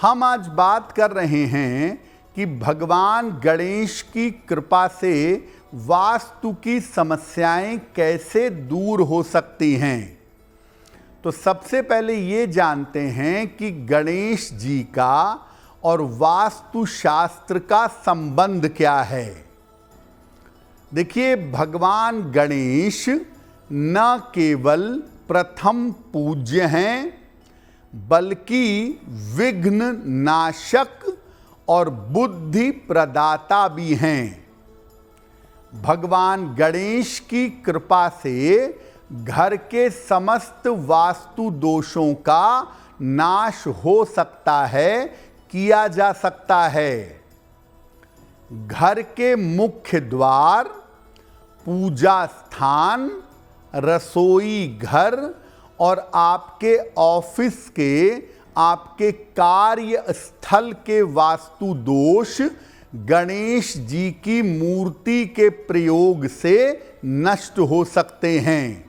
हम आज बात कर रहे हैं कि भगवान गणेश की कृपा से वास्तु की समस्याएं कैसे दूर हो सकती हैं। तो सबसे पहले ये जानते हैं कि गणेश जी का और वास्तु शास्त्र का संबंध क्या है। देखिए, भगवान गणेश न केवल प्रथम पूज्य हैं बल्कि विघ्न नाशक और बुद्धि प्रदाता भी हैं। भगवान गणेश की कृपा से घर के समस्त वास्तु दोषों का नाश हो सकता है, किया जा सकता है। घर के मुख्य द्वार, पूजा स्थान, रसोई घर और आपके ऑफिस के, आपके कार्य स्थल के वास्तु दोष गणेश जी की मूर्ति के प्रयोग से नष्ट हो सकते हैं।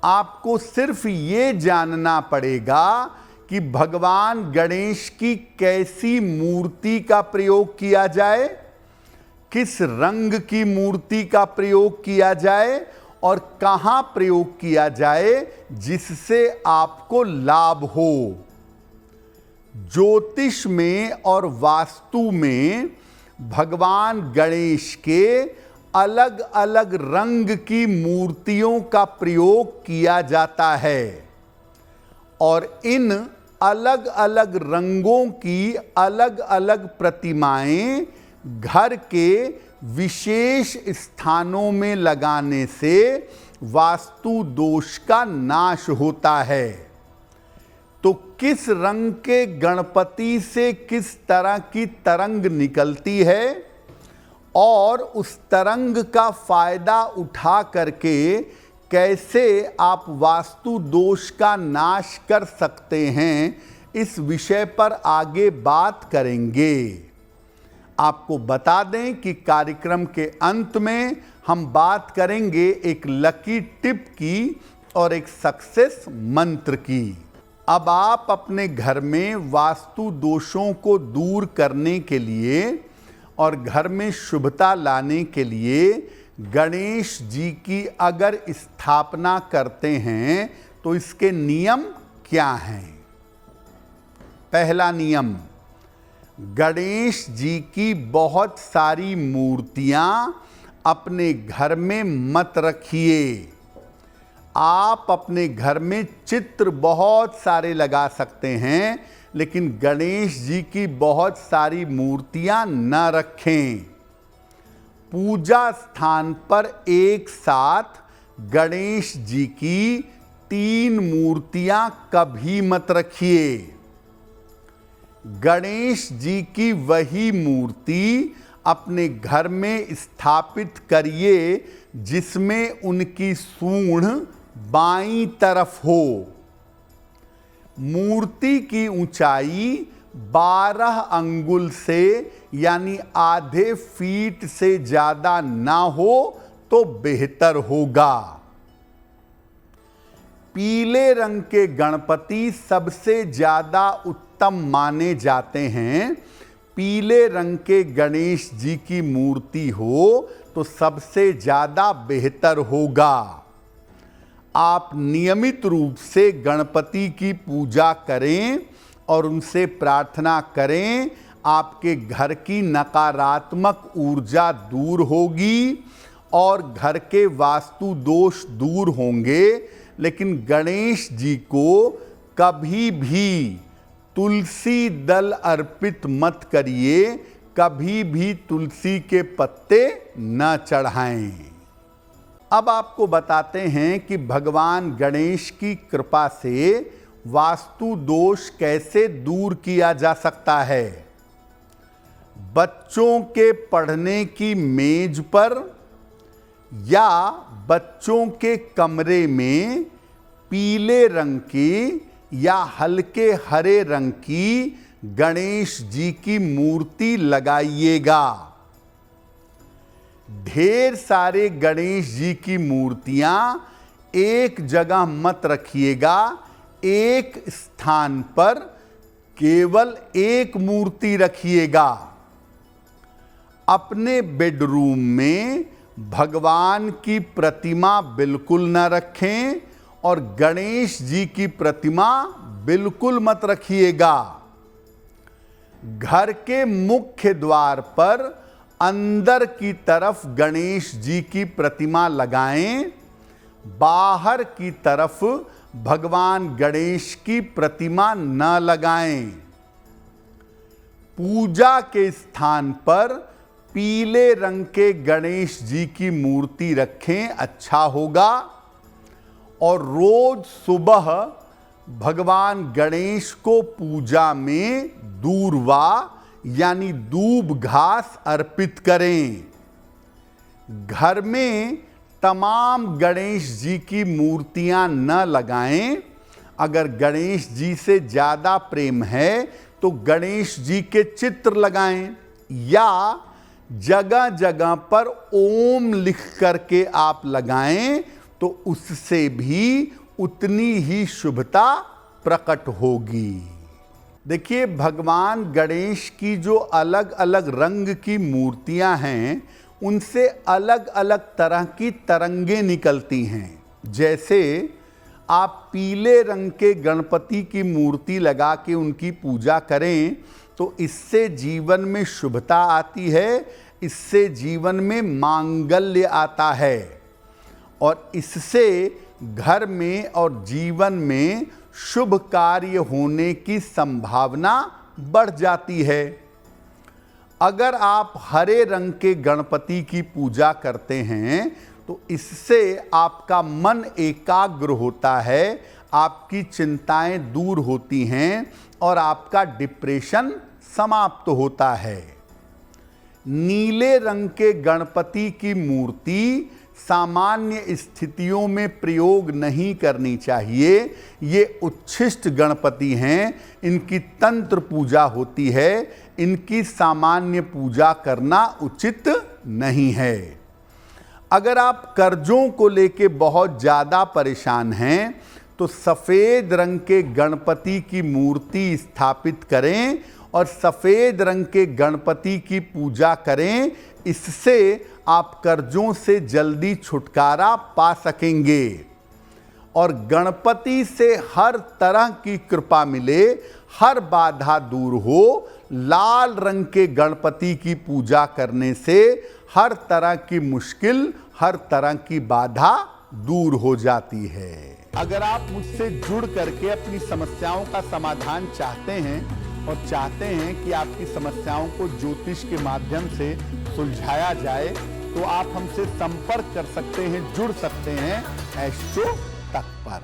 आपको सिर्फ ये जानना पड़ेगा कि भगवान गणेश की कैसी मूर्ति का प्रयोग किया जाए, किस रंग की मूर्ति का प्रयोग किया जाए और कहां प्रयोग किया जाए जिससे आपको लाभ हो। ज्योतिष में और वास्तु में भगवान गणेश के अलग अलग रंग की मूर्तियों का प्रयोग किया जाता है और इन अलग अलग रंगों की अलग अलग प्रतिमाएं घर के विशेष स्थानों में लगाने से वास्तु दोष का नाश होता है। तो किस रंग के गणपति से किस तरह की तरंग निकलती है और उस तरंग का फायदा उठा करके कैसे आप वास्तु दोष का नाश कर सकते हैं, इस विषय पर आगे बात करेंगे। आपको बता दें कि कार्यक्रम के अंत में हम बात करेंगे एक लकी टिप की और एक सक्सेस मंत्र की। अब आप अपने घर में वास्तु दोषों को दूर करने के लिए और घर में शुभता लाने के लिए गणेश जी की अगर स्थापना करते हैं तो इसके नियम क्या हैं। पहला नियम, गणेश जी की बहुत सारी मूर्तियां अपने घर में मत रखिए। आप अपने घर में चित्र बहुत सारे लगा सकते हैं, लेकिन गणेश जी की बहुत सारी मूर्तियां न रखें। पूजा स्थान पर एक साथ गणेश जी की 3 मूर्तियां कभी मत रखिए। गणेश जी की वही मूर्ति अपने घर में स्थापित करिए जिसमें उनकी सूंड बाईं तरफ हो। मूर्ति की ऊंचाई 12 अंगुल से यानी आधे फीट से ज्यादा ना हो तो बेहतर होगा। पीले रंग के गणपति सबसे ज्यादा उत्तम माने जाते हैं। पीले रंग के गणेश जी की मूर्ति हो तो सबसे ज्यादा बेहतर होगा। आप नियमित रूप से गणपति की पूजा करें और उनसे प्रार्थना करें। आपके घर की नकारात्मक ऊर्जा दूर होगी और घर के वास्तु दोष दूर होंगे। लेकिन गणेश जी को कभी भी तुलसी दल अर्पित मत करिए, कभी भी तुलसी के पत्ते न चढ़ाएं। अब आपको बताते हैं कि भगवान गणेश की कृपा से वास्तु दोष कैसे दूर किया जा सकता है। बच्चों के पढ़ने की मेज पर या बच्चों के कमरे में पीले रंग की या हल्के हरे रंग की गणेश जी की मूर्ति लगाइएगा। ढेर सारे गणेश जी की मूर्तियां एक जगह मत रखिएगा। एक स्थान पर केवल एक मूर्ति रखिएगा। अपने बेडरूम में भगवान की प्रतिमा बिल्कुल न रखें और गणेश जी की प्रतिमा बिल्कुल मत रखिएगा। घर के मुख्य द्वार पर अंदर की तरफ गणेश जी की प्रतिमा लगाएं, बाहर की तरफ भगवान गणेश की प्रतिमा न लगाएं। पूजा के स्थान पर पीले रंग के गणेश जी की मूर्ति रखें, अच्छा होगा। और रोज सुबह भगवान गणेश को पूजा में दूर्वा यानी दूब घास अर्पित करें। घर में तमाम गणेश जी की मूर्तियां न लगाएं। अगर गणेश जी से ज़्यादा प्रेम है तो गणेश जी के चित्र लगाएं, या जगह जगह पर ओम लिख करके आप लगाएं तो उससे भी उतनी ही शुभता प्रकट होगी। देखिए, भगवान गणेश की जो अलग अलग रंग की मूर्तियां हैं, उनसे अलग अलग तरह की तरंगें निकलती हैं। जैसे आप पीले रंग के गणपति की मूर्ति लगा के उनकी पूजा करें तो इससे जीवन में शुभता आती है, इससे जीवन में मांगल्य आता है और इससे घर में और जीवन में शुभ कार्य होने की संभावना बढ़ जाती है। अगर आप हरे रंग के गणपति की पूजा करते हैं तो इससे आपका मन एकाग्र होता है, आपकी चिंताएं दूर होती हैं और आपका डिप्रेशन समाप्त होता है। नीले रंग के गणपति की मूर्ति सामान्य स्थितियों में प्रयोग नहीं करनी चाहिए। ये उच्छिष्ट गणपति हैं, इनकी तंत्र पूजा होती है, इनकी सामान्य पूजा करना उचित नहीं है। अगर आप कर्जों को लेके बहुत ज़्यादा परेशान हैं तो सफ़ेद रंग के गणपति की मूर्ति स्थापित करें और सफ़ेद रंग के गणपति की पूजा करें। इससे आप कर्जों से जल्दी छुटकारा पा सकेंगे और गणपति से हर तरह की कृपा मिले, हर बाधा दूर हो। लाल रंग के गणपति की पूजा करने से हर तरह की मुश्किल, हर तरह की बाधा दूर हो जाती है। अगर आप मुझसे जुड़ करके अपनी समस्याओं का समाधान चाहते हैं और चाहते हैं कि आपकी समस्याओं को ज्योतिष के माध्यम से सुलझाया जाए तो आप हमसे संपर्क कर सकते हैं, जुड़ सकते हैं एस्ट्रो तक पर।